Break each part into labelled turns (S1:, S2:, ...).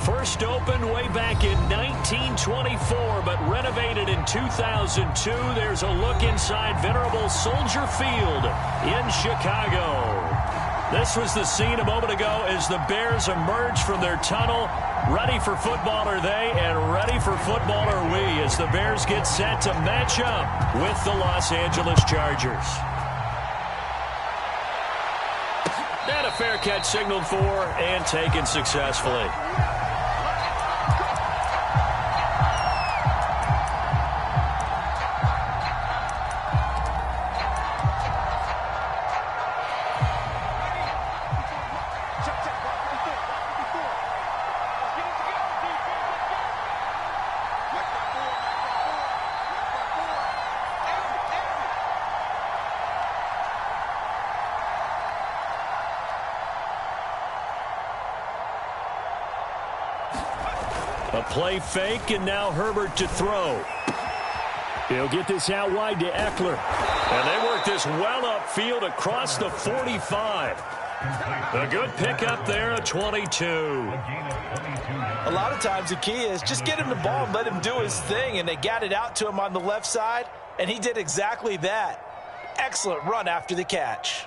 S1: First opened way back in 1924, but renovated in 2002. There's a look inside venerable Soldier Field in Chicago. This was the scene a moment ago as the Bears emerged from their tunnel. Ready for football are they, and ready for football are we as the Bears get set to match up with the Los Angeles Chargers. And a fair catch signaled for and taken successfully. A play fake, and now Herbert to throw. He'll get this out wide to Eckler. And they work this well upfield across the 45. A good pickup there at 22.
S2: A lot of times the key is just get him the ball and let him do his thing, and they got it out to him on the left side, and he did exactly that. Excellent run after the catch.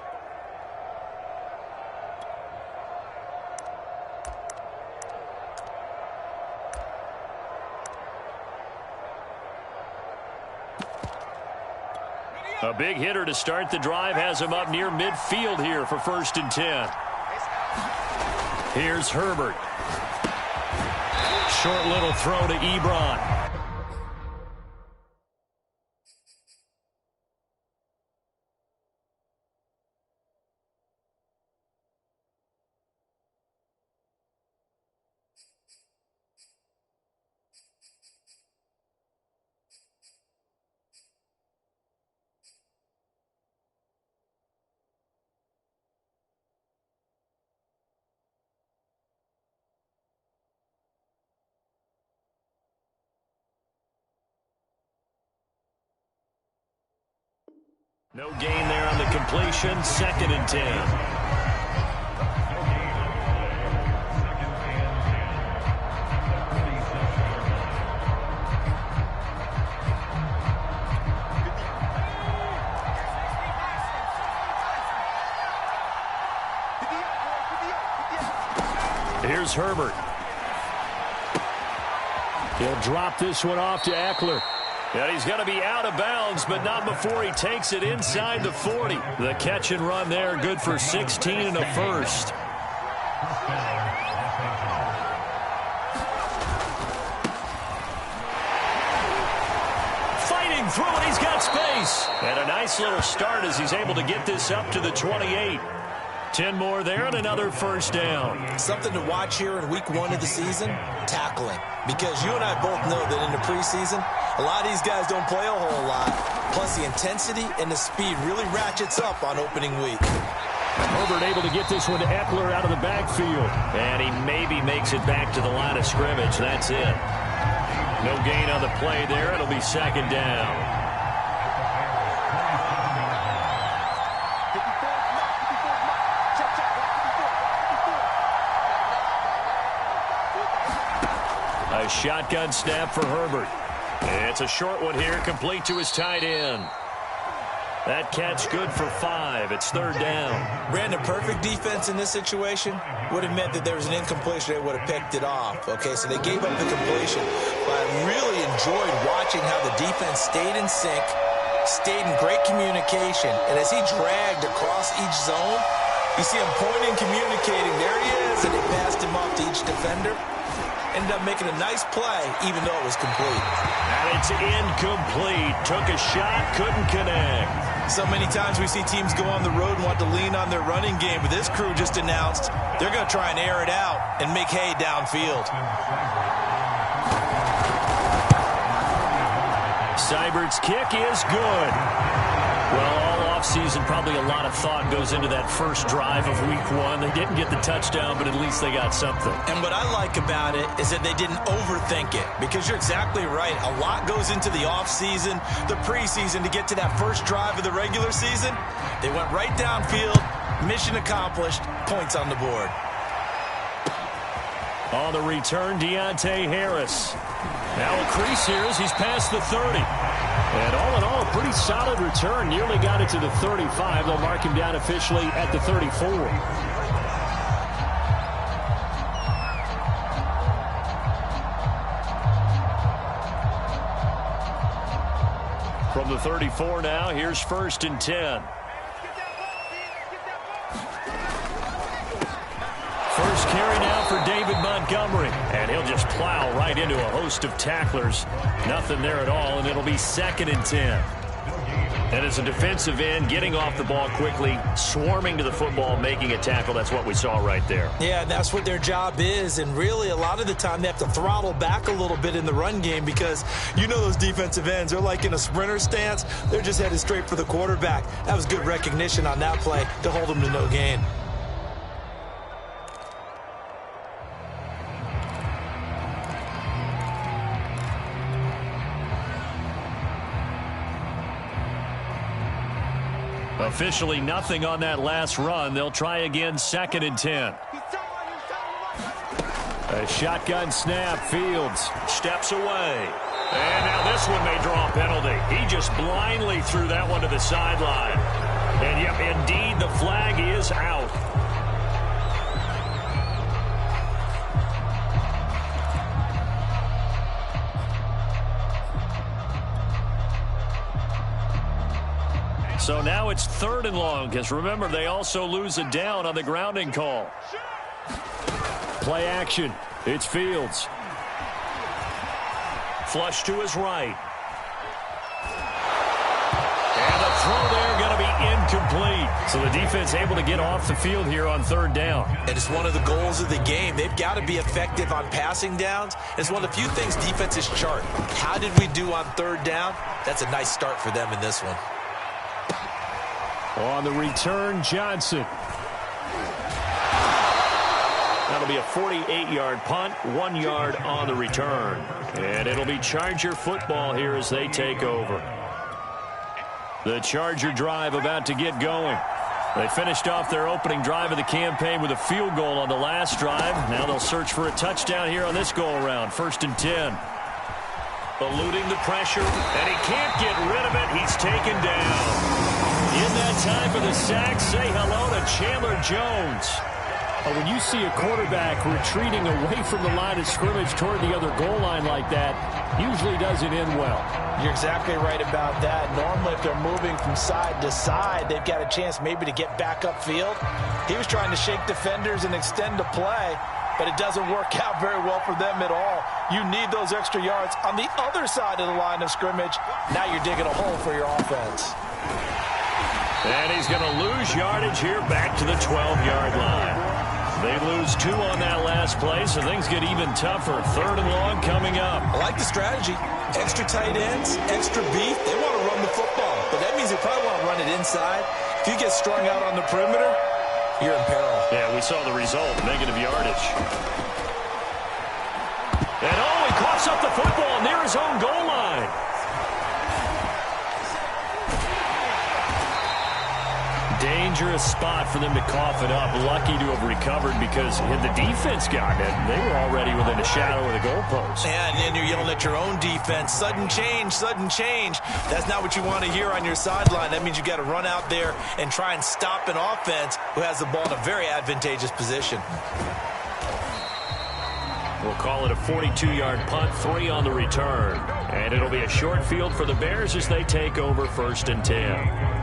S1: A big hitter to start the drive has him up near midfield here for 1st and 10. Here's Herbert. Short little throw to Ebron. No gain there on the completion. 2nd and 10. Here's Herbert. He'll drop this one off to Eckler. And he's going to be out of bounds, but not before he takes it inside the 40. The catch and run there, good for 16 and a first. Fighting through it, he's got space. And a nice little start as he's able to get this up to the 28. 10 more there and another first down.
S2: Something to watch here in week 1 of the season, tackling. Because you and I both know that in the preseason, a lot of these guys don't play a whole lot. Plus the intensity and the speed really ratchets up on opening week.
S1: Herbert able to get this one to Eckler out of the backfield. And he maybe makes it back to the line of scrimmage. That's it. No gain on the play there. It'll be 2nd down. A shotgun snap for Herbert. It's a short one here, complete to his tight end. That catch good for 5. It's 3rd down.
S2: Brandon, perfect defense in this situation would have meant that there was an incompletion. They would have picked it off. Okay, so they gave up the completion. But I really enjoyed watching how the defense stayed in sync, stayed in great communication. And as he dragged across each zone, you see him pointing, communicating. There he is, and they passed him off to each defender. Ended up making a nice play, even though it was complete.
S1: And it's incomplete. Took a shot, couldn't connect.
S2: So many times we see teams go on the road and want to lean on their running game, but this crew just announced they're going to try and air it out and make hay downfield.
S1: Seibert's kick is good. Well, all offseason, probably a lot of thought goes into that first drive of week 1. They didn't get the touchdown, but at least they got something.
S2: And what I like about it is that they didn't overthink it, because you're exactly right. A lot goes into the offseason, the preseason to get to that first drive of the regular season. They went right downfield, mission accomplished, points on the board.
S1: On the return, Deontay Harris. Now a crease here as he's past the 30. And all in all, a pretty solid return. Nearly got it to the 35. They'll mark him down officially at the 34. From the 34 now, here's 1st and 10. First carry now for David Montgomery. And he'll just plow right into a host of tacklers. Nothing there at all, and it'll be 2nd and 10. And as a defensive end, getting off the ball quickly, swarming to the football, making a tackle, that's what we saw right there.
S2: Yeah, and that's what their job is. And really, a lot of the time, they have to throttle back a little bit in the run game because you know those defensive ends, they're like in a sprinter stance. They're just headed straight for the quarterback. That was good recognition on that play to hold them to no gain.
S1: Officially nothing on that last run. They'll try again, 2nd and 10. A shotgun snap. Fields steps away. And now this one may draw a penalty. He just blindly threw that one to the sideline. And yep, indeed, the flag is out. So now it's 3rd and long, because remember, they also lose a down on the grounding call. Play action. It's Fields. Flush to his right. And the throw there going to be incomplete. So the defense able to get off the field here on 3rd down.
S2: And it's one of the goals of the game. They've got to be effective on passing downs. It's one of the few things defenses chart. How did we do on 3rd down? That's a nice start for them in this one.
S1: On the return, Johnson. That'll be a 48-yard punt, 1 yard on the return. And it'll be Charger football here as they take over. The Charger drive about to get going. They finished off their opening drive of the campaign with a field goal on the last drive. Now they'll search for a touchdown here on this go-around. 1st and 10. Eluding the pressure, and he can't get rid of it. He's taken down. In that time for the sack, say hello to Chandler Jones. When you see a quarterback retreating away from the line of scrimmage toward the other goal line like that, usually doesn't end well.
S3: You're exactly right about that. Normally, if they're moving from side to side, they've got a chance maybe to get back upfield. He was trying to shake defenders and extend the play, but it doesn't work out very well for them at all. You need those extra yards on the other side of the line of scrimmage. Now you're digging a hole for your offense.
S1: And he's going to lose yardage here back to the 12-yard line. They lose 2 on that last play, so things get even tougher. 3rd and long coming up.
S2: I like the strategy. Extra tight ends, extra beef. They want to run the football, but that means they probably want to run it inside. If you get strung out on the perimeter, you're in peril.
S1: Yeah, we saw the result, negative yardage. And he coughs up the football near his own goal line. Dangerous spot for them to cough it up. Lucky to have recovered because had the defense gotten it, they were already within a shadow of the goalpost.
S2: And then you're yelling at your own defense. Sudden change, sudden change. That's not what you want to hear on your sideline. That means you got to run out there and try and stop an offense who has the ball in a very advantageous position.
S1: We'll call it a 42-yard punt, 3 on the return. And it'll be a short field for the Bears as they take over 1st and 10.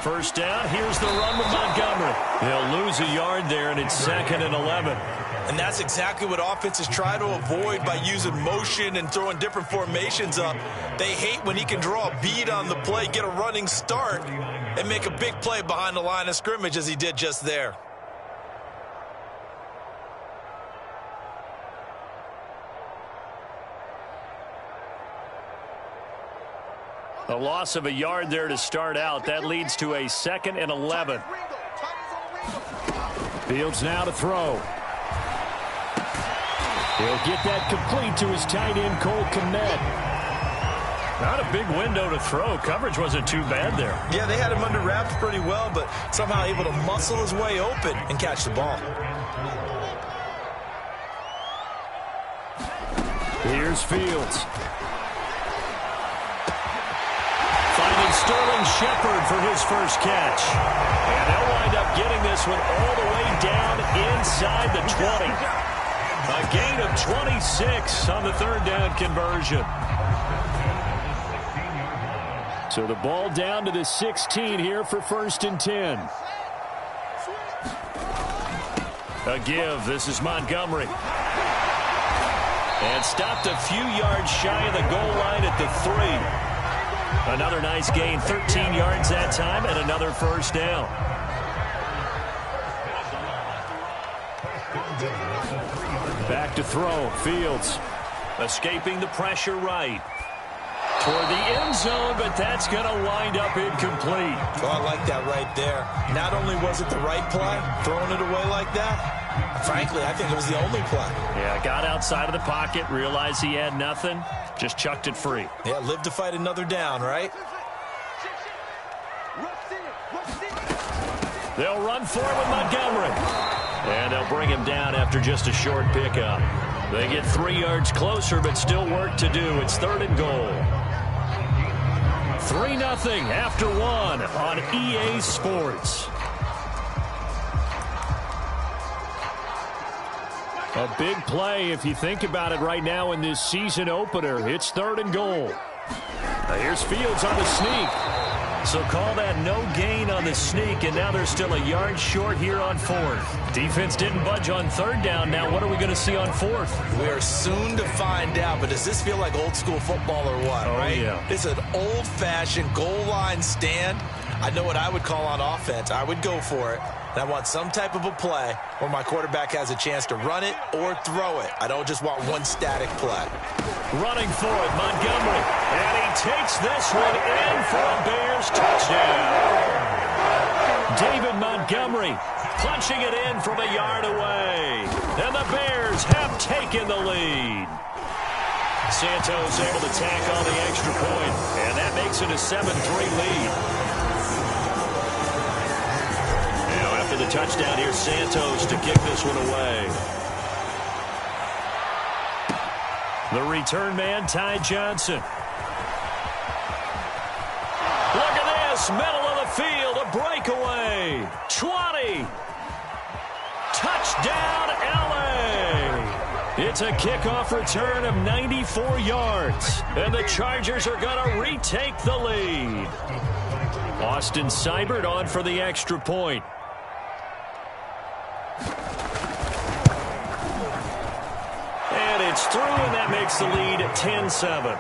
S1: First down, here's the run with Montgomery. They'll lose a yard there, and it's 2nd and 11.
S2: And that's exactly what offenses try to avoid by using motion and throwing different formations up. They hate when he can draw a bead on the play, get a running start, and make a big play behind the line of scrimmage as he did just there.
S1: A loss of a yard there to start out. That leads to a 2nd and 11. Fields now to throw. He'll get that complete to his tight end, Cole Kmet. Not a big window to throw. Coverage wasn't too bad there.
S2: Yeah, they had him under wraps pretty well, but somehow able to muscle his way open and catch the ball.
S1: Here's Fields. Finding Sterling Shepard for his first catch. And they'll wind up getting this one all the way down inside the 20. A gain of 26 on the third down conversion. So the ball down to the 16 here for 1st and 10. A give. This is Montgomery. And stopped a few yards shy of the goal line at the 3. Another nice gain, 13 yards that time, and another first down. Back to throw. Fields escaping the pressure right. Toward the end zone, but that's going to wind up incomplete.
S2: Oh, I like that right there. Not only was it the right play, throwing it away like that, frankly, I think it was the only play.
S1: Yeah, got outside of the pocket, realized he had nothing, just chucked it free.
S2: Yeah, live to fight another down, right?
S1: They'll run for it with Montgomery. And they'll bring him down after just a short pickup. They get 3 yards closer, but still work to do. It's 3rd and goal. 3-0 after 1 on EA Sports. A big play if you think about it right now in this season opener. It's 3rd and goal. Now here's Fields on the sneak. So call that no gain on the sneak, and now they're still a yard short here on 4th. Defense didn't budge on 3rd down. Now what are we going to see on 4th?
S2: We are soon to find out, but does this feel like old school football or what, right?
S1: Yeah.
S2: It's an old-fashioned goal line stand. I know what I would call on offense. I would go for it. And I want some type of a play where my quarterback has a chance to run it or throw it. I don't just want one static play.
S1: Running for it, Montgomery. And he takes this one in for a Bears touchdown. David Montgomery punching it in from a yard away. And the Bears have taken the lead. Santos able to tack on the extra point. And that makes it a 7-3 lead. After the touchdown, here's Santos to kick this one away. The return man, Ty Johnson. Look at this, middle of the field, a breakaway. 20. Touchdown, LA. It's a kickoff return of 94 yards. And the Chargers are going to retake the lead. Austin Seibert on for the extra point. And it's through, and that makes the lead 10-7.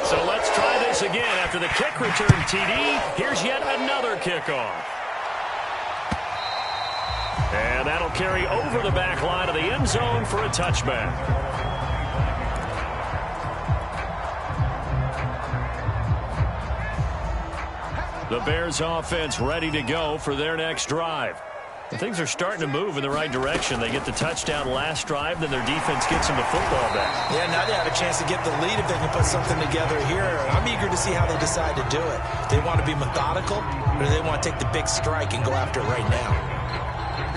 S1: So let's try this again. After the kick return TD, here's yet another kickoff. And that'll carry over the back line of the end zone for a touchback. The Bears offense ready to go for their next drive. Things are starting to move in the right direction. They get the touchdown last drive, then their defense gets them the football back.
S2: Yeah, now they have a chance to get the lead if they can put something together here. I'm eager to see how they decide to do it. They want to be methodical, or do they want to take the big strike and go after it right now?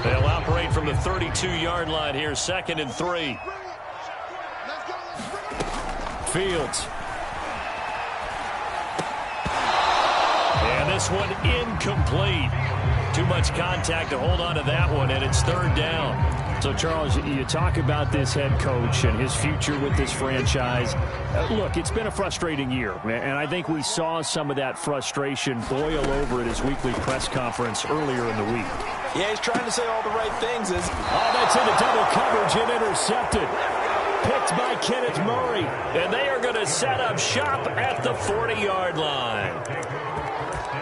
S1: They'll operate from the 32-yard line here, 2nd and 3. Fields. And this one incomplete. Too much contact to hold on to that one, and it's 3rd down. So, Charles, you talk about this head coach and his future with this franchise. Look, it's been a frustrating year, and I think we saw some of that frustration boil over at his weekly press conference earlier in the week.
S2: Yeah, he's trying to say all the right things.
S1: Oh, that's into double coverage and intercepted. Picked by Kenneth Murray, and they are going to set up shop at the 40-yard line.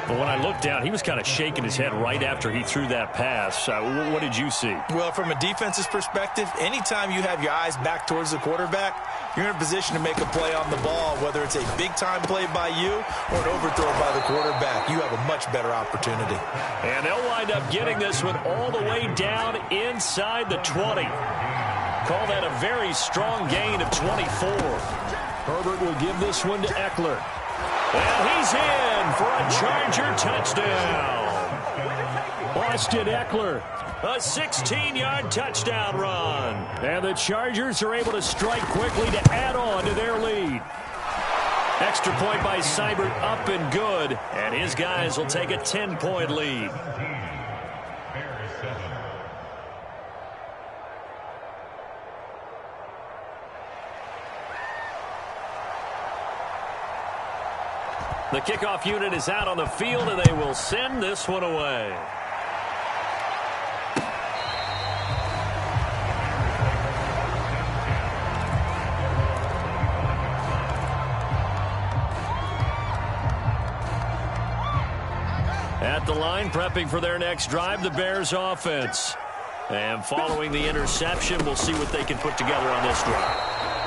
S1: Well, when I looked down, he was kind of shaking his head right after he threw that pass. What did you see?
S2: Well, from a defense's perspective, anytime you have your eyes back towards the quarterback, you're in a position to make a play on the ball, whether it's a big-time play by you or an overthrow by the quarterback. You have a much better opportunity.
S1: And they'll wind up getting this one all the way down inside the 20. Call that a very strong gain of 24. Herbert will give this one to Eckler. And he's in for a Charger touchdown. Austin Eckler, a 16-yard touchdown run. And the Chargers are able to strike quickly to add on to their lead. Extra point by Seibert up and good. And his guys will take a 10-point lead. The kickoff unit is out on the field, and they will send this one away. At the line, prepping for their next drive, the Bears offense. And following the interception, we'll see what they can put together on this drive.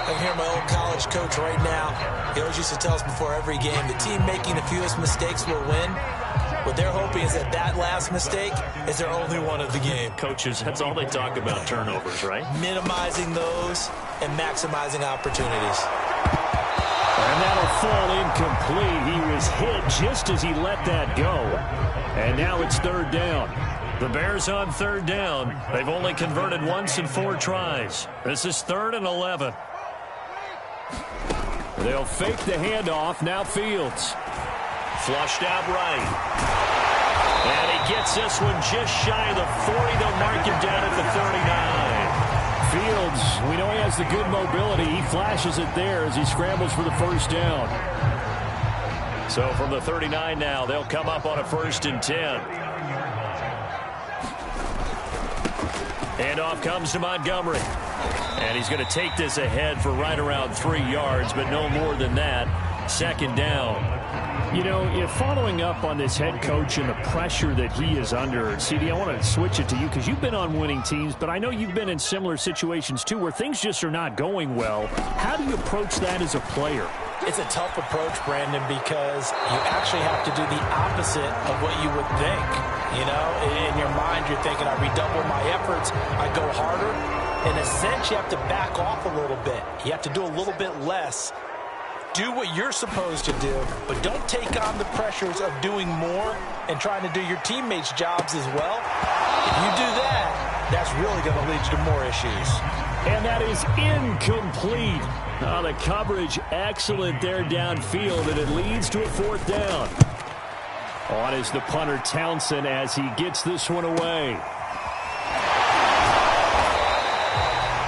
S2: I can hear my old college coach right now. He always used to tell us before every game, the team making the fewest mistakes will win. What they're hoping is that that last mistake is their only one of the game.
S1: Coaches, that's all they talk about, turnovers, right?
S2: Minimizing those and maximizing opportunities.
S1: And that'll fall incomplete. He was hit just as he let that go. And now it's third down. The Bears on third down. They've only converted once in 4 tries. This is 3rd and 11. They'll fake the handoff. Now Fields. Flushed out right. And he gets this one just shy of the 40. They'll mark him down at the 39. Fields, we know he has the good mobility. He flashes it there as he scrambles for the first down. So from the 39 now, they'll come up on a 1st and 10. Handoff comes to Montgomery. And he's going to take this ahead for right around 3 yards, but no more than that. 2nd down. You know, if following up on this head coach and the pressure that he is under, CD, I want to switch it to you because you've been on winning teams, but I know you've been in similar situations too where things just are not going well. How do you approach that as a player?
S3: It's a tough approach, Brandon, because you actually have to do the opposite of what you would think. You know, in your mind, you're thinking, I redouble my efforts, I go harder. In a sense, you have to back off a little bit. You have to do a little bit less. Do what you're supposed to do, but don't take on the pressures of doing more and trying to do your teammates' jobs as well. If you do that, that's really going to lead you to more issues.
S1: And that is incomplete. The coverage excellent there downfield, and it leads to a 4th down. On is the punter Townsend as he gets this one away.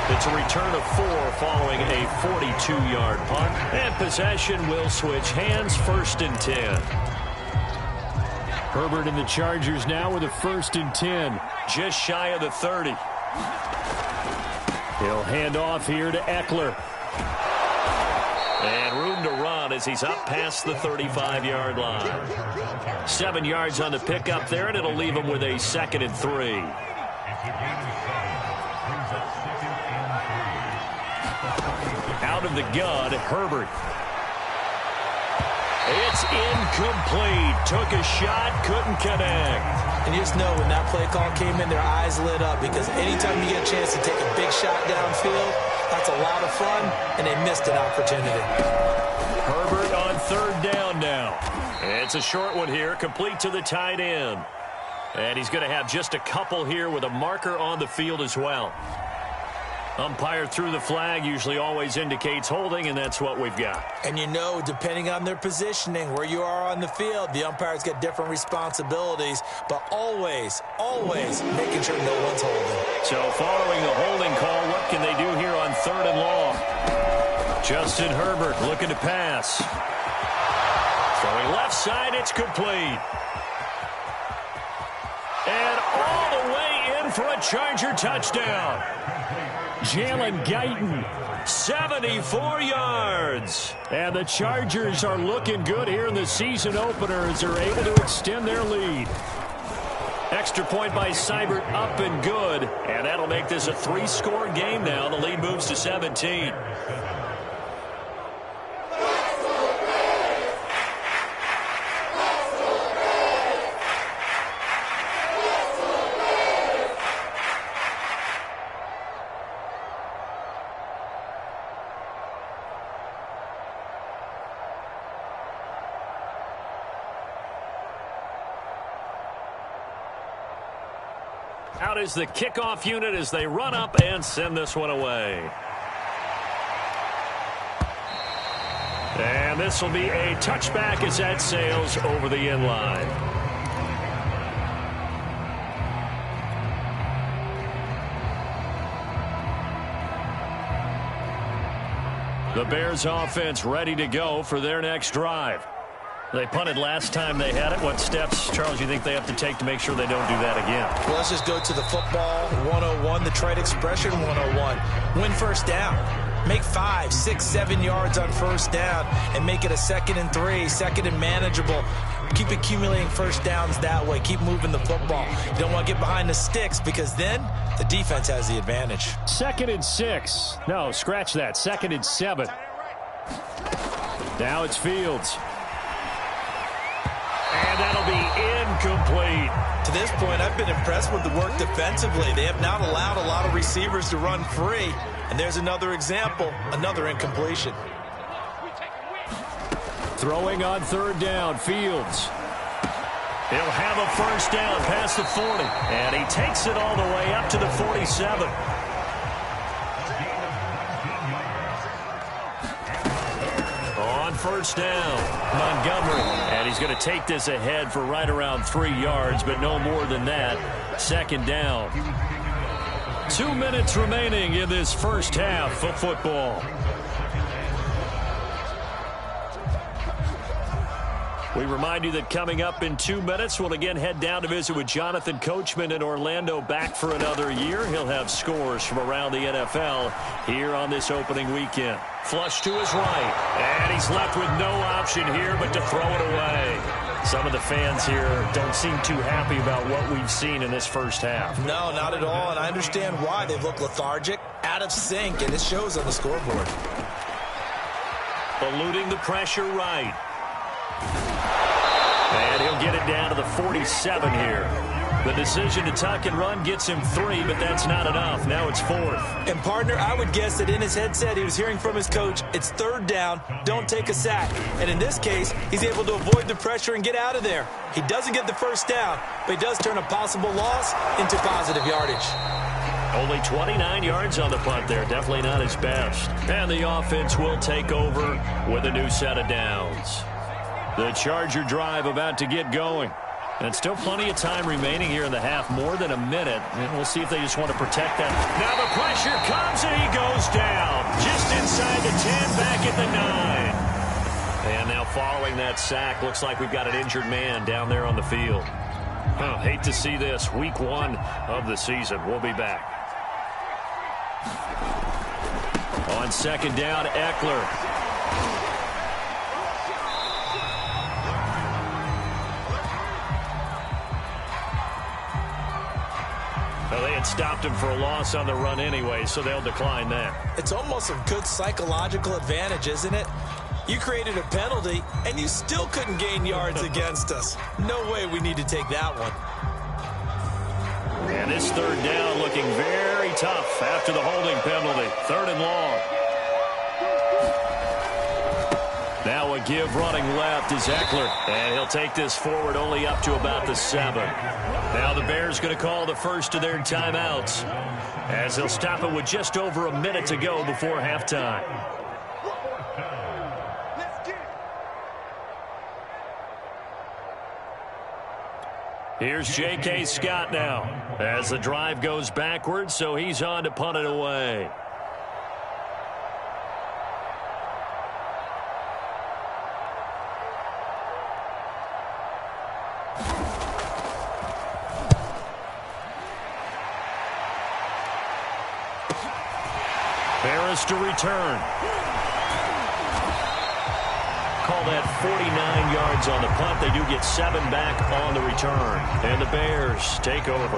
S1: It's a return of 4 following a 42-yard punt. And possession will switch hands, 1st and 10. Herbert and the Chargers now with a 1st and 10. Just shy of the 30. He'll hand off here to Eckler. And room to run as he's up past the 35-yard line. 7 yards on the pickup there, and it'll leave him with a 2nd and 3. Out of the gun, Herbert. It's incomplete. Took a shot, couldn't connect.
S2: And you just know when that play call came in, their eyes lit up because anytime you get a chance to take a big shot downfield, that's a lot of fun, and they missed an opportunity.
S1: Herbert on 3rd down now. It's a short one here, complete to the tight end. And he's going to have just a couple here with a marker on the field as well. Umpire threw the flag, usually always indicates holding, and that's what we've got.
S2: And you know, depending on their positioning, where you are on the field, the umpires get different responsibilities, but always, always making sure no one's holding.
S1: So following the holding call, what can they do here on 3rd and long? Justin Herbert looking to pass. Throwing left side, it's complete. And all the way in for a Charger touchdown. Jalen Guyton, 74 yards. And the Chargers are looking good here in the season opener as they're able to extend their lead. Extra point by Seibert, up and good. And that'll make this a 3-score game now. The lead moves to 17. Out is the kickoff unit as they run up and send this one away. And this will be a touchback as that sails over the end line. The Bears offense ready to go for their next drive. They punted last time they had it. What steps, Charles, you think they have to take to make sure they don't do that again?
S2: Well, let's just go to the football 101, the trade expression 101. Win first down. Make 5, 6, 7 yards on first down and make it a 2nd and 3, 2nd and manageable. Keep accumulating first downs that way. Keep moving the football. You don't want to get behind the sticks because then the defense has the advantage.
S1: 2nd and 6. No, scratch that. 2nd and 7. Now it's Fields. And that'll be incomplete.
S2: To this point, I've been impressed with the work defensively. They have not allowed a lot of receivers to run free. And there's another example, another incompletion.
S1: Throwing on 3rd down, Fields. He'll have a first down past the 40. And he takes it all the way up to the 47. On first down, Montgomery. And he's going to take this ahead for right around 3 yards, but no more than that. 2nd down. 2 minutes remaining in this first half of football. We remind you that coming up in 2 minutes, we'll again head down to visit with Jonathan Coachman in Orlando, back for another year. He'll have scores from around the NFL here on this opening weekend. Flush to his right, and he's left with no option here but to throw it away. Some of the fans here don't seem too happy about what we've seen in this first half.
S2: No, not at all, and I understand why. They look lethargic, out of sync, and it shows on the scoreboard.
S1: Eluding the pressure right. And he'll get it down to the 47 here. The decision to tuck and run gets him 3, but that's not enough. Now it's 4th.
S2: And, partner, I would guess that in his headset he was hearing from his coach, it's 3rd down, don't take a sack. And in this case, he's able to avoid the pressure and get out of there. He doesn't get the first down, but he does turn a possible loss into positive yardage.
S1: Only 29 yards on the punt there. Definitely not his best. And the offense will take over with a new set of downs. The Charger drive about to get going. And still plenty of time remaining here in the half, more than a minute. And we'll see if they just want to protect that. Now the pressure comes and he goes down. Just inside the 10, back at the 9. And now following that sack, looks like we've got an injured man down there on the field. Oh, hate to see this. Week 1 of the season. We'll be back. On 2nd down, Eckler. Well, they had stopped him for a loss on the run anyway, so they'll decline that.
S2: It's almost a good psychological advantage, isn't it? You created a penalty, and you still couldn't gain yards against us. No way we need to take that one.
S1: And this 3rd down looking very tough after the holding penalty. 3rd and long. Now a give running left is Eckler. And he'll take this forward only up to about the 7. Now the Bears going to call the first of their timeouts as they'll stop it with just over a minute to go before halftime. Here's J.K. Scott now as the drive goes backwards, so he's on to punt it away. Harris to return. Call that 49 yards on the punt. They do get 7 back on the return. And the Bears take over.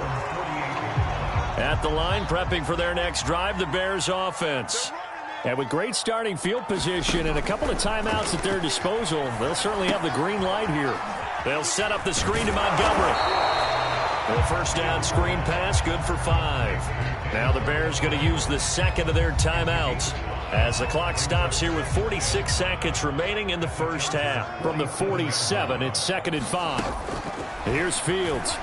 S1: At the line, prepping for their next drive, the Bears offense. And with great starting field position and a couple of timeouts at their disposal, they'll certainly have the green light here. They'll set up the screen to Montgomery. The first down screen pass, good for 5. Now the Bears going to use the second of their timeouts as the clock stops here with 46 seconds remaining in the first half. From the 47, it's 2nd and 5. Here's Fields.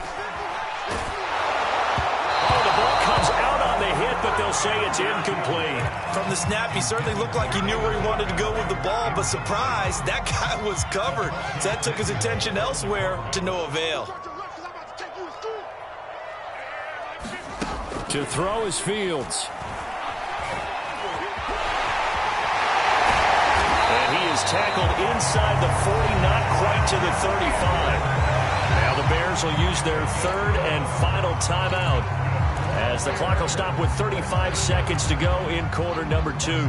S1: Comes out on the hit, but they'll say it's incomplete.
S2: From the snap, he certainly looked like he knew where he wanted to go with the ball, but surprise, that guy was covered. So that took his attention elsewhere to no avail.
S1: To throw is Fields. And he is tackled inside the 40, not quite to the 35. Now the Bears will use their third and final timeout, as the clock will stop with 35 seconds to go in quarter number 2.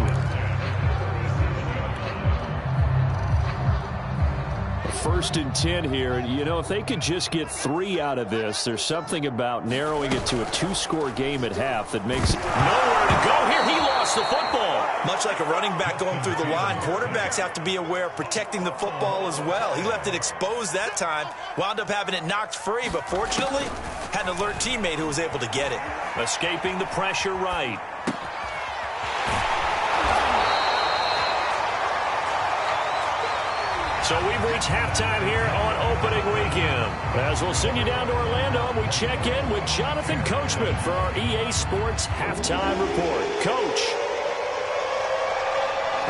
S1: First and 10 here. And, you know, if they could just get 3 out of this, there's something about narrowing it to a 2-score game at half that makes it nowhere to go here. He lost the football.
S2: Much like a running back going through the line, quarterbacks have to be aware of protecting the football as well. He left it exposed that time, wound up having it knocked free, but fortunately had an alert teammate who was able to get it.
S1: Escaping the pressure right. So we've reached halftime here on opening weekend. As we'll send you down to Orlando, and we check in with Jonathan Coachman for our EA Sports Halftime Report. Coach,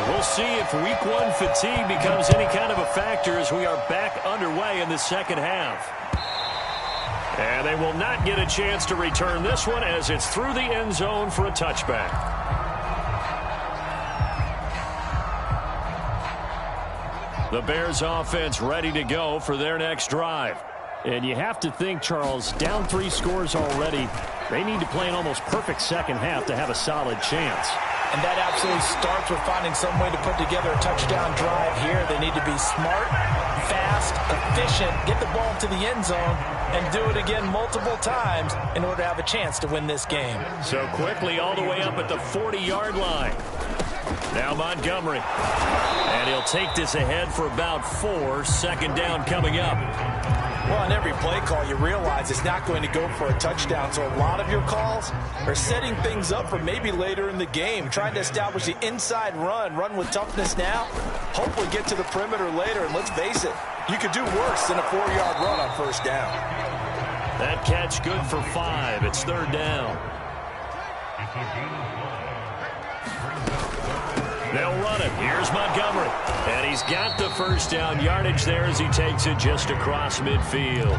S1: we'll see if Week 1 fatigue becomes any kind of a factor as we are back underway in the second half. And they will not get a chance to return this one as it's through the end zone for a touchback. The Bears offense ready to go for their next drive. And you have to think, Charles, down 3 scores already, they need to play an almost perfect second half to have a solid chance.
S3: And that absolutely starts with finding some way to put together a touchdown drive here. They need to be smart, fast, efficient, get the ball to the end zone, and do it again multiple times in order to have a chance to win this game.
S1: So quickly all the way up at the 40-yard line. Now Montgomery. And he'll take this ahead for about 4. Second down coming up.
S3: Well, on every play call, you realize it's not going to go for a touchdown. So a lot of your calls are setting things up for maybe later in the game, trying to establish the inside run with toughness now, hopefully get to the perimeter later. And let's face it, you could do worse than a 4-yard run on first down.
S1: That catch good for 5. It's third down. They'll run it. Here's Montgomery. And he's got the first down yardage there as he takes it just across midfield.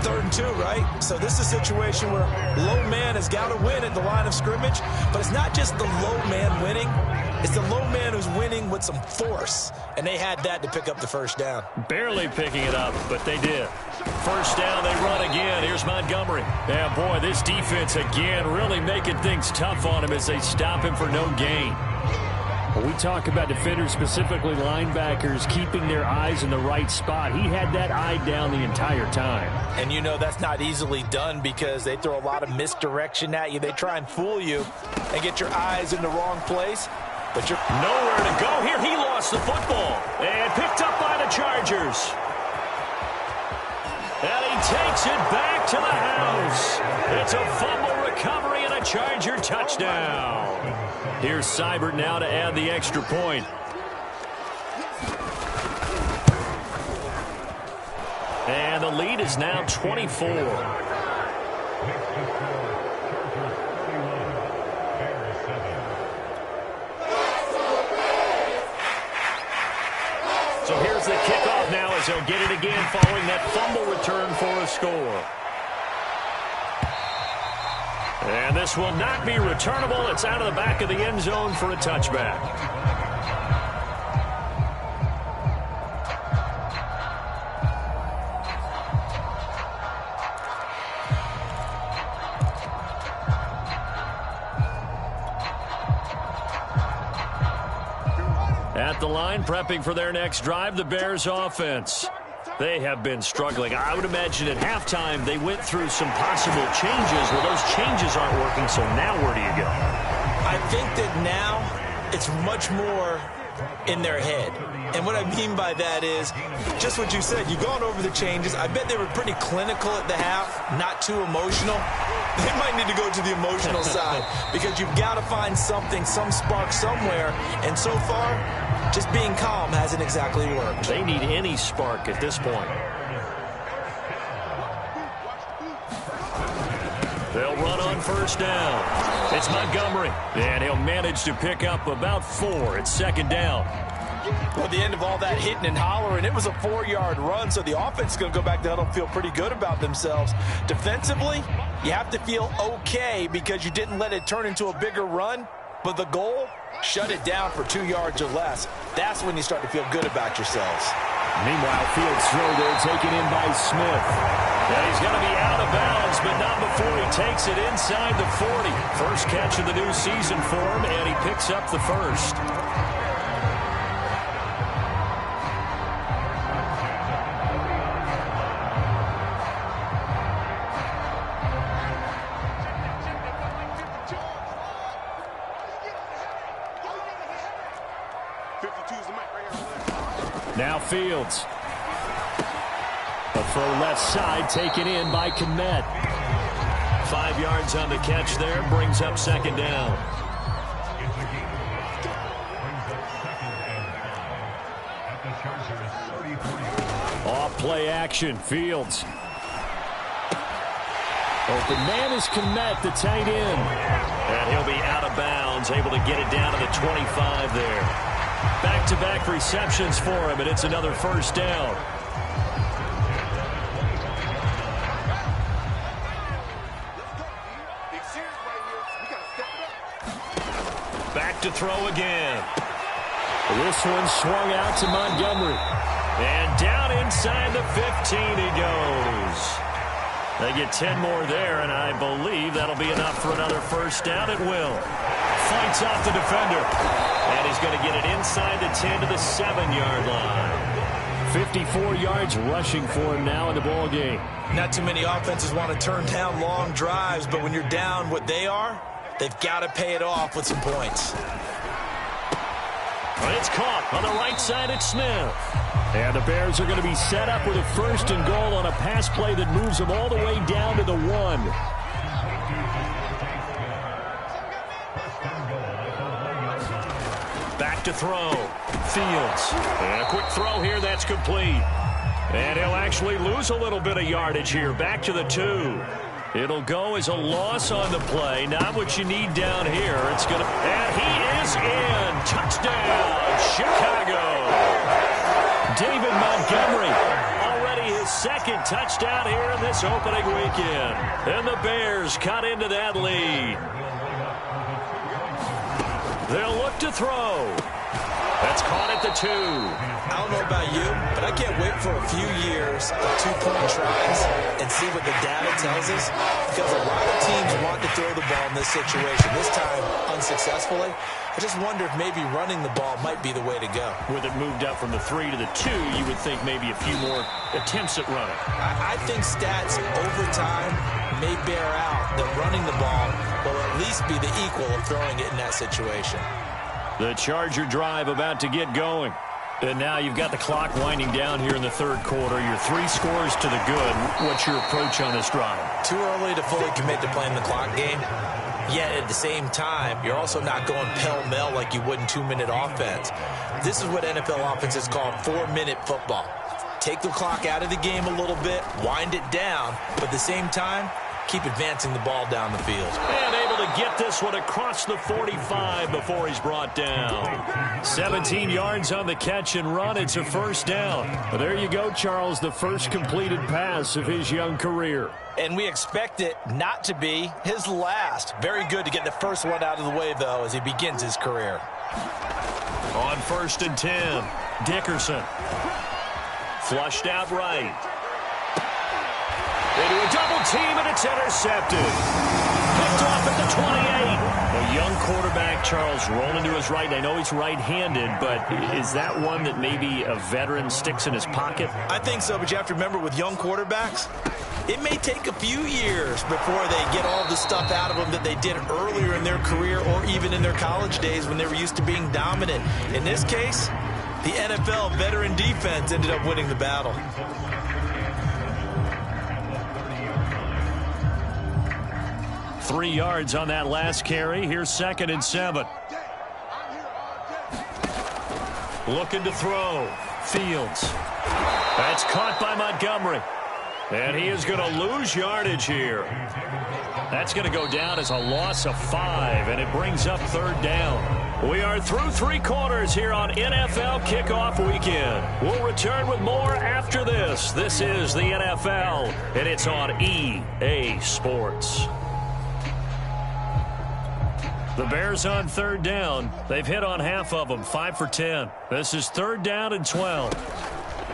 S2: 3rd and 2, right? So this is a situation where low man has got to win at the line of scrimmage, but it's not just the low man winning. It's the low man who's winning with some force, and they had that to pick up the first down.
S1: Barely picking it up, but they did. First down, they run again. Here's Montgomery. Yeah, boy, this defense again really making things tough on him as they stop him for no gain. When we talk about defenders, specifically linebackers, keeping their eyes in the right spot, he had that eye down the entire time.
S3: And you know that's not easily done because they throw a lot of misdirection at you. They try and fool you and get your eyes in the wrong place. But you're
S1: nowhere to go here. He lost the football and picked up by the Chargers. And he takes it back to the house. It's a fumble recovery and a Charger touchdown. Here's Seibert now to add the extra point. And the lead is now 24. So here's the kickoff now as they'll get it again following that fumble return for a score. And this will not be returnable. It's out of the back of the end zone for a touchback. At the line, prepping for their next drive, the Bears offense. They have been struggling. I would imagine at halftime they went through some possible changes. Well, those changes aren't working, so now where do you go?
S2: I think that now it's much more in their head. And what I mean by that is just what you said. You've gone over the changes. I bet they were pretty clinical at the half, not too emotional. They might need to go to the emotional side because you've got to find something, some spark somewhere. And so far, just being calm hasn't exactly worked.
S1: They need any spark at this point. They'll run on first down. It's Montgomery, and he'll manage to pick up about 4. It's second down.
S3: Well, at the end of all that hitting and hollering, it was a 4-yard run, so the offense is going to go back to huddle and feel pretty good about themselves. Defensively, you have to feel okay because you didn't let it turn into a bigger run, but the goal, shut it down for 2 yards or less. That's when you start to feel good about yourselves.
S1: Meanwhile, Fields throw there taken in by Smith. And he's going to be out of bounds, but not before he takes it inside the 40. First catch of the new season for him, and he picks up the first. Now Fields. A throw left side taken in by Kmet. 5 yards on the catch there, brings up second down. Off play action, Fields. Open man is Kmet, the tight end. And he'll be out of bounds, able to get it down to the 25 there. Back-to-back receptions for him, and it's another first down. Back to throw again. This one swung out to Montgomery. And down inside the 15 he goes. They get 10 more there, and I believe that'll be enough for another first down. It will. Fights off the defender. And he's going to get it inside the 10 to the 7-yard line. 54 yards rushing for him now in the ball game.
S2: Not too many offenses want to turn down long drives, but when you're down what they are, they've got to pay it off with some points.
S1: But it's caught on the right side at Smith. And the Bears are going to be set up with a first and goal on a pass play that moves them all the way down to the 1. Back to throw. Fields. And a quick throw here that's complete. And he'll actually lose a little bit of yardage here. Back to the 2. It'll go as a loss on the play. Not what you need down here. It's going to... And he is in. Touchdown, Chicago. David Montgomery. Already his second touchdown here in this opening weekend. And the Bears cut into that lead. They'll look to throw. That's caught at the 2.
S2: I don't know about you, but I can't wait for a few years of 2-point tries and see what the data tells us, because a lot of teams want to throw the ball in this situation, this time unsuccessfully. I just wonder if maybe running the ball might be the way to go.
S1: With it moved up from the 3 to the 2, you would think maybe a few more attempts at running.
S2: I think stats over time may bear out that running the ball will at least be the equal of throwing it in that situation.
S1: The Charger drive about to get going. And now you've got the clock winding down here in the third quarter. You're 3 scores to the good. What's your approach on this drive?
S2: Too early to fully commit to playing the clock game. Yet at the same time, you're also not going pell-mell like you would in 2-minute offense. This is what NFL offenses call 4-minute football. Take the clock out of the game a little bit, wind it down, but at the same time, keep advancing the ball down the field.
S1: And able to get this one across the 45 before he's brought down. 17 yards on the catch and run. It's a first down. But there you go, Charles, the first completed pass of his young career.
S3: And we expect it not to be his last. Very good to get the first one out of the way, though, as he begins his career.
S1: On 1st and 10, Dickerson. Flushed out right. They do a double team, and it's intercepted. Picked off at the 28. A young quarterback Charles rolling to his right, and I know he's right-handed, but is that one that maybe a veteran sticks in his pocket?
S2: I think so, but you have to remember with young quarterbacks, it may take a few years before they get all the stuff out of them that they did earlier in their career or even in their college days when they were used to being dominant. In this case, the NFL veteran defense ended up winning the battle.
S1: Three yards on that last carry. Here's 2nd and 7. Looking to throw. Fields. That's caught by Montgomery. And he is going to lose yardage here. That's going to go down as a loss of 5, and it brings up 3rd down. We are through 3 quarters here on NFL Kickoff Weekend. We'll return with more after this. This is the NFL, and it's on EA Sports. The Bears on 3rd down. They've hit on half of them, 5 for 10. This is 3rd down and 12.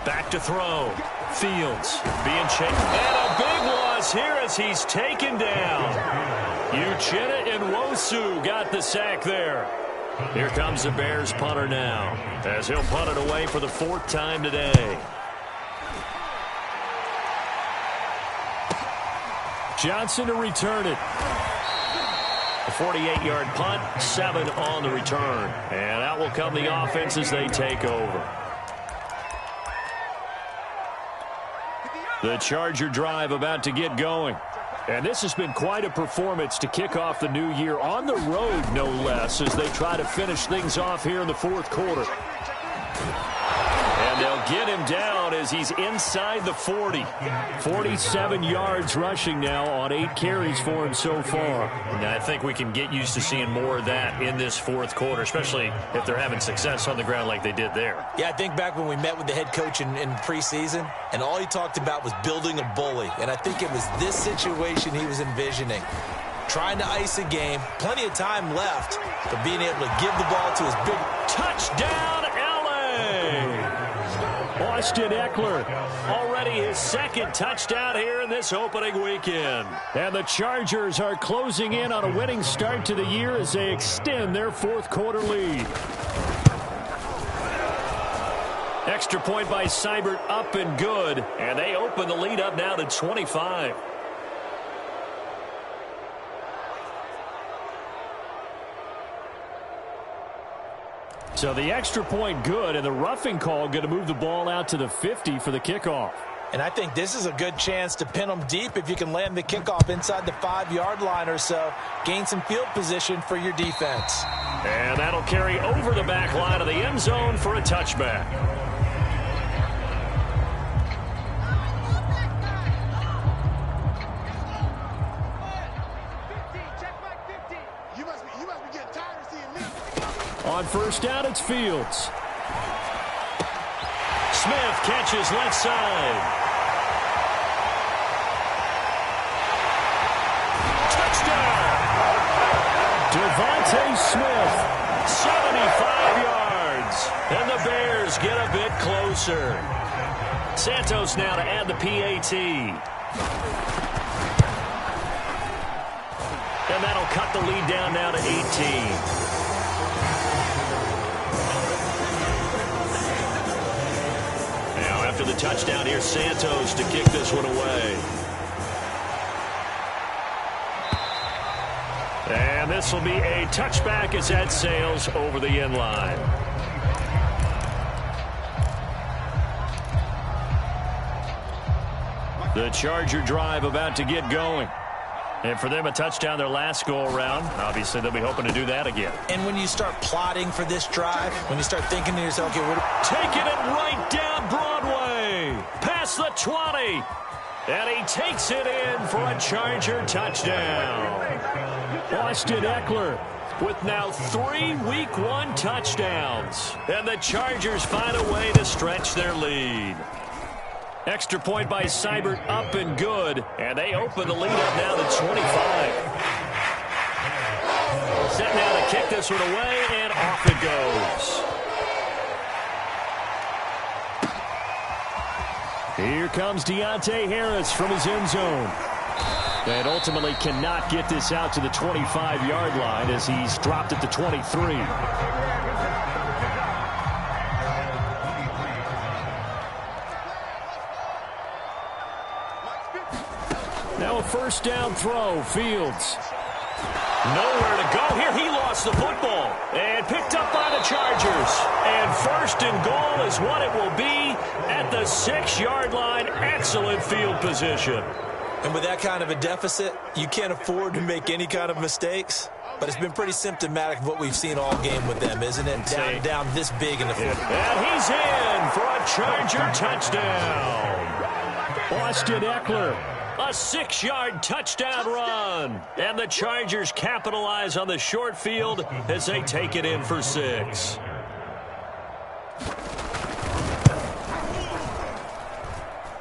S1: Back to throw. Fields being chased. And a big loss here as he's taken down. Uchenna Nwosu got the sack there. Here comes the Bears punter now, as he'll punt it away for the 4th time today. Johnson to return it. A 48-yard punt, 7 on the return. And out will come the offense as they take over. The Charger drive about to get going. And this has been quite a performance to kick off the new year on the road, no less, as they try to finish things off here in the 4th quarter. And they'll get him down as he's inside the 40. 47 yards rushing now on 8 carries for him so far. And I think we can get used to seeing more of that in this 4th quarter, especially if they're having success on the ground like they did there.
S2: Yeah, I think back when we met with the head coach in preseason, and all he talked about was building a bully. And I think it was this situation he was envisioning. Trying to ice a game, plenty of time left, but being able to give the ball to his big
S1: touchdown, L.A. Austin Eckler, already his 2nd touchdown here in this opening weekend. And the Chargers are closing in on a winning start to the year as they extend their 4th quarter lead. Extra point by Seibert, up and good. And they open the lead up now to 25. So the extra point good, and the roughing call going to move the ball out to the 50 for the kickoff.
S3: And I think this is a good chance to pin them deep if you can land the kickoff inside the 5-yard line or so. Gain some field position for your defense.
S1: And that'll carry over the back line of the end zone for a touchback. On 1st down, it's Fields. Smith catches left side. Touchdown! Devontae Smith, 75 yards. And the Bears get a bit closer. Santos now to add the PAT. And that'll cut the lead down now to 18. After the touchdown, here's Santos to kick this one away. And this will be a touchback as that sails over the end line. The Charger drive about to get going. And for them, a touchdown their last go-around. Obviously, they'll be hoping to do that again.
S2: And when you start plotting for this drive, when you start thinking to yourself, okay,
S1: taking it right down Broadway, past the 20. And he takes it in for a Charger touchdown. Austin Eckler with now 3 Week 1 touchdowns. And the Chargers find a way to stretch their lead. Extra point by Seibert, up and good. And they open the lead up now to 25. Set now to kick this one away, and off it goes. Here comes Deontay Harris from his end zone. And ultimately cannot get this out to the 25-yard line as he's dropped at the 23. Now a first down throw. Fields. Nowhere to go here. He lost the football and picked up by the Chargers. And first and goal is what it will be at the 6-yard line. Excellent field position.
S2: And with that kind of a deficit, you can't afford to make any kind of mistakes. But it's been pretty symptomatic of what we've seen all game with them, isn't it? Down this big in the football.
S1: And he's in for a Charger touchdown. Austin Eckler. A 6-yard touchdown run. And the Chargers capitalize on the short field as they take it in for 6.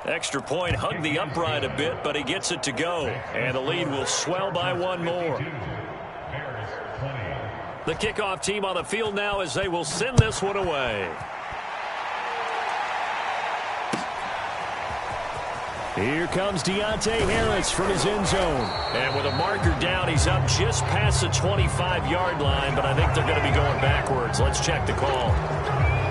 S1: Extra point hugged the upright a bit, but he gets it to go. And the lead will swell by one more. The kickoff team on the field now as they will send this one away. Here comes Deontay Harris from his end zone. And with a marker down, he's up just past the 25-yard line, but I think they're going to be going backwards. Let's check the call.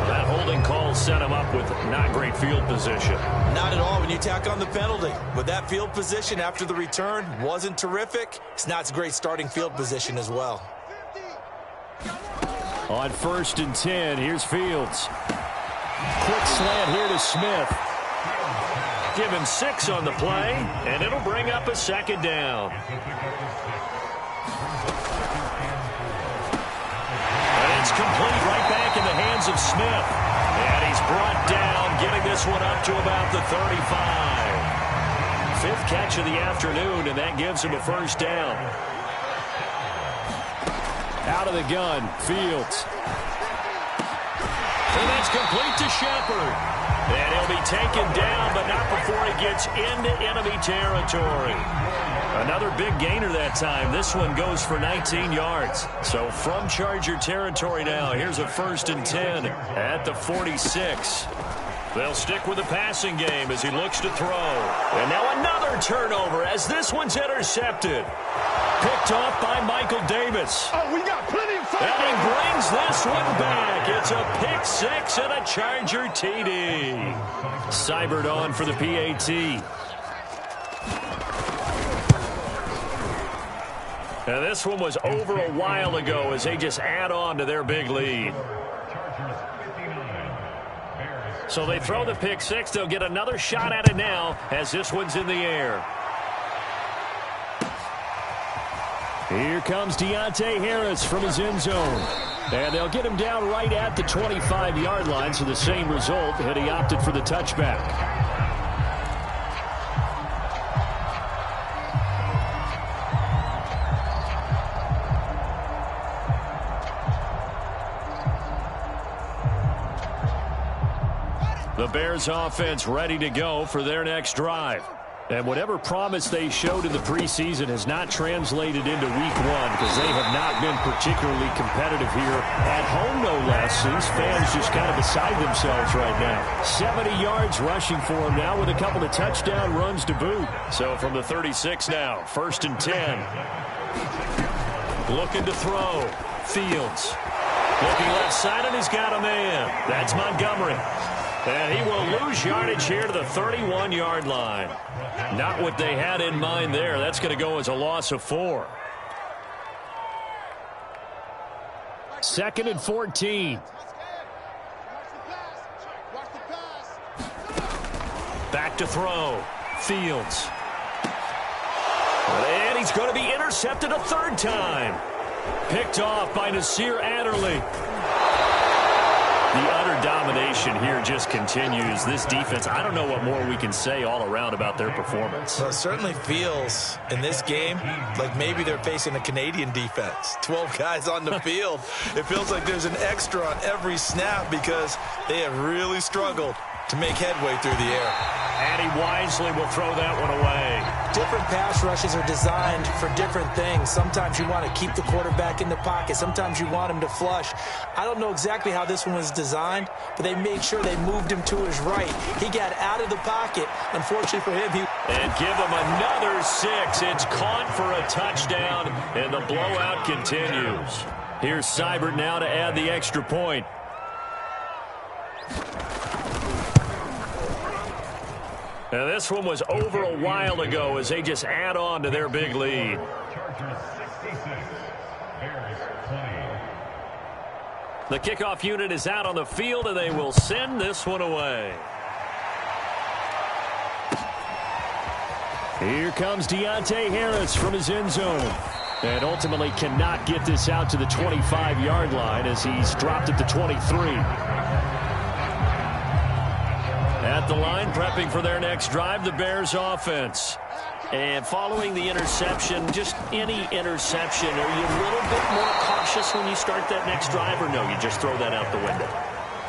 S1: That holding call set him up with not great field position.
S2: Not at all when you tack on the penalty. With that field position after the return wasn't terrific. It's not a great starting field position as well.
S1: On 1st and 10, here's Fields. Quick slant here to Smith. Give him 6 on the play, and it'll bring up a second down. And it's complete right back in the hands of Smith. And he's brought down, getting this one up to about the 35. 5th catch of the afternoon, and that gives him a first down. Out of the gun, Fields. And that's complete to Shepard. And he'll be taken down, but not before he gets into enemy territory. Another big gainer that time. This one goes for 19 yards. So from Charger territory now, here's a 1st and 10 at the 46. They'll stick with the passing game as he looks to throw. And now another turnover as this one's intercepted. Picked off by Michael Davis.
S4: Oh, we got plenty of time.
S1: And he brings this one back. It's a pick 6 and a Charger TD. Seibert on for the PAT. And this one was over a while ago as they just add on to their big lead. So they throw the pick 6. They'll get another shot at it now as this one's in the air. Here comes Deontay Harris from his end zone. And they'll get him down right at the 25-yard line, so the same result, and he opted for the touchback. The Bears offense ready to go for their next drive. And whatever promise they showed in the preseason has not translated into week 1 because they have not been particularly competitive here at home, no less. These fans just kind of beside themselves right now. 70 yards rushing for him now with a couple of touchdown runs to boot. So from the 36 now, 1st and 10. Looking to throw. Fields. Looking left side, and he's got a man. That's Montgomery. And he will lose yardage here to the 31-yard line. Not what they had in mind there. That's going to go as a loss of 4. 2nd and 14. Back to throw. Fields. And he's going to be intercepted a 3rd time. Picked off by Nasir Adderley. The utter domination here just continues. This defense, I don't know what more we can say all around about their performance.
S2: Well, it certainly feels in this game like maybe they're facing a Canadian defense. 12 guys on the field. It feels like there's an extra on every snap because they have really struggled to make headway through the air.
S1: And he wisely will throw that one away.
S3: Different pass rushes are designed for different things. Sometimes you want to keep the quarterback in the pocket. Sometimes you want him to flush. I don't know exactly how this one was designed, but they made sure they moved him to his right. He got out of the pocket. Unfortunately for him, he
S1: And give them another 6. It's caught for a touchdown, and the blowout continues. Here's Seibert now to add the extra point. Now this one was over a while ago as they just add on to their big lead. The kickoff unit is out on the field, and they will send this one away. Here comes Deontay Harris from his end zone. And ultimately cannot get this out to the 25-yard line as he's dropped at the 23. At the line, prepping for their next drive, the Bears offense. And following the interception, just any interception, are you a little bit more cautious when you start that next drive, or no, you just throw that out the window?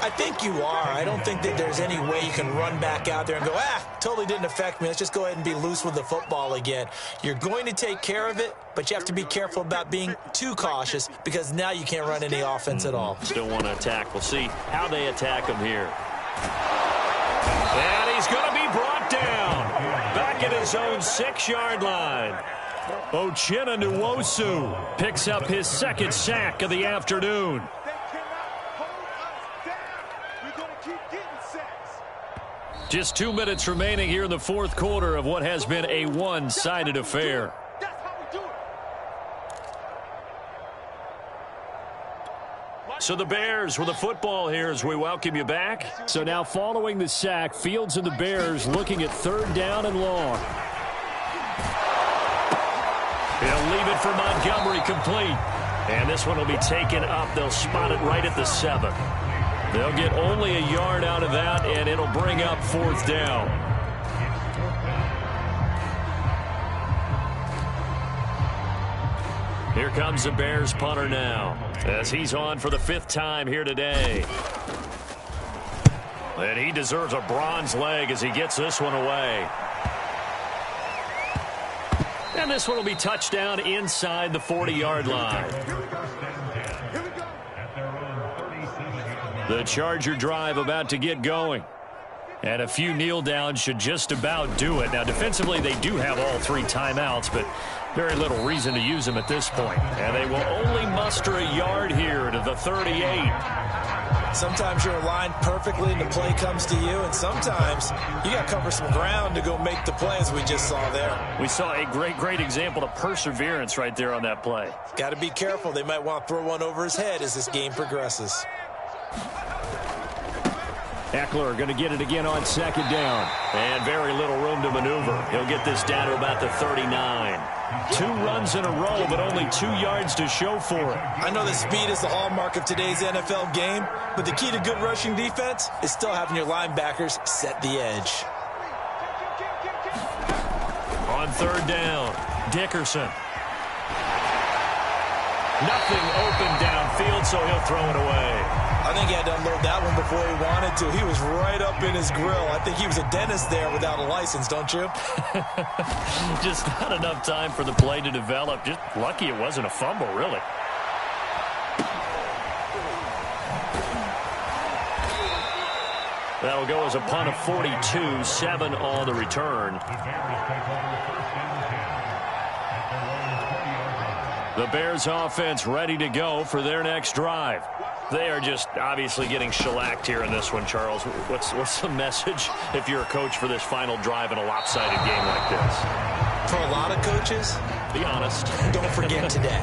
S2: I think you are. I don't think that there's any way you can run back out there and go, totally didn't affect me. Let's just go ahead and be loose with the football again. You're going to take care of it, but you have to be careful about being too cautious because now you can't run any offense at all.
S1: Still want to attack. We'll see how they attack him here. And he's going to be brought down. Back at his own 6-yard line. Uchenna Nwosu picks up his second sack of the afternoon. Just 2 minutes remaining here in the fourth quarter of what has been a one-sided affair. So the Bears with the football here as we welcome you back. So now following the sack, Fields and the Bears looking at 3rd down and long. He'll leave it for Montgomery complete. And this one will be taken up. They'll spot it right at the 7. They'll get only a yard out of that, and it'll bring up 4th down. Here comes the Bears punter now, as he's on for the 5th time here today. And he deserves a bronze leg as he gets this one away. And this one will be touchdown inside the 40-yard line. The Charger drive about to get going. And a few kneel downs should just about do it. Now, defensively, they do have all 3 timeouts, but very little reason to use them at this point. And they will only muster a yard here to the 38.
S2: Sometimes you're aligned perfectly and the play comes to you, and sometimes you got to cover some ground to go make the play, as we just saw there.
S1: We saw a great example of perseverance right there on that play.
S2: Got to be careful. They might want to throw one over his head as this game progresses.
S1: Eckler going to get it again on 2nd down. And very little room to maneuver. He'll get this down to about the 39. 2 runs in a row, but only 2 yards to show for it.
S2: I know that speed is the hallmark of today's NFL game, but the key to good rushing defense is still having your linebackers set the edge.
S1: On 3rd down, Dickerson. Nothing open downfield, so he'll throw it away.
S2: I think he had to unload that one before he wanted to. He was right up in his grill. I think he was a dentist there without a license, don't you?
S1: Just not enough time for the play to develop. Just lucky it wasn't a fumble, really. That'll go as a punt of 42, 7 on the return. The Bears offense ready to go for their next drive. They are just obviously getting shellacked here in this one, Charles. What's the message if you're a coach for this final drive in a lopsided game like this?
S2: For a lot of coaches,
S1: be honest.
S2: Don't forget today.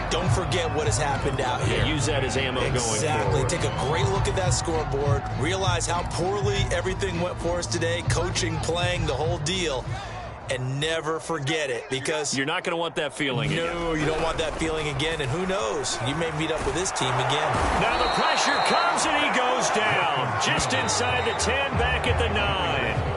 S2: Don't forget what has happened out here.
S1: Use that as ammo going forward.
S2: Exactly. Take a great look at that scoreboard. Realize how poorly everything went for us today. Coaching, playing, the whole deal. And never forget it, because
S1: you're not going to want that feeling again.
S2: No, you don't want that feeling again, and who knows? You may meet up with this team again.
S1: Now the pressure comes, and he goes down. Just inside the 10, back at the 9.